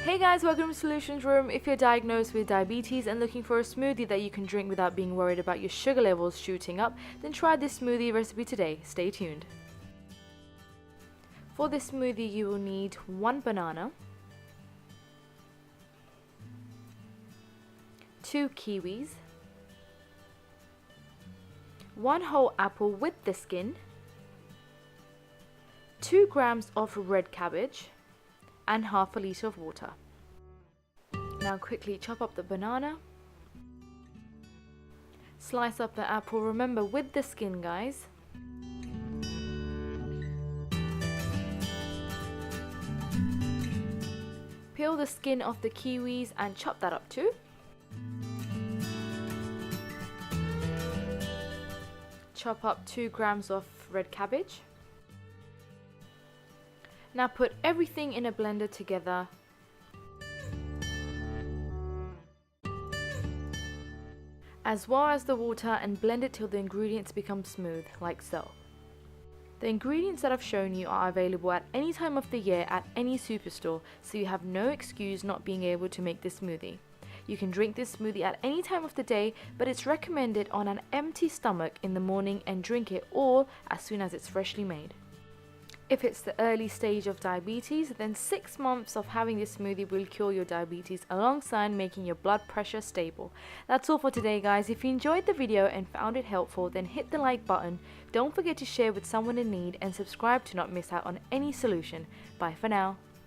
Hey guys, welcome to Solutions Room. If you're diagnosed with diabetes and looking for a smoothie that you can drink without being worried about your sugar levels shooting up, then try this smoothie recipe today. Stay tuned. For this smoothie you will need 1 banana, 2 kiwis, 1 whole apple with the skin, 2 grams of red cabbage, and half a litre of water. Now quickly chop up the banana, slice up the apple, remember with the skin guys. Peel the skin off the kiwis and chop that up too. Chop up 2 grams of red cabbage. Now put everything in a blender together. As well as the water, and blend it till the ingredients become smooth, like so. The ingredients that I've shown you are available at any time of the year at any superstore, so you have no excuse not being able to make this smoothie. You can drink this smoothie at any time of the day, but it's recommended on an empty stomach in the morning and drink it all as soon as it's freshly made. If it's the early stage of diabetes, then 6 months of having this smoothie will cure your diabetes alongside making your blood pressure stable. That's all for today guys. If you enjoyed the video and found it helpful, then hit the like button. Don't forget to share with someone in need and subscribe to not miss out on any solution. Bye for now.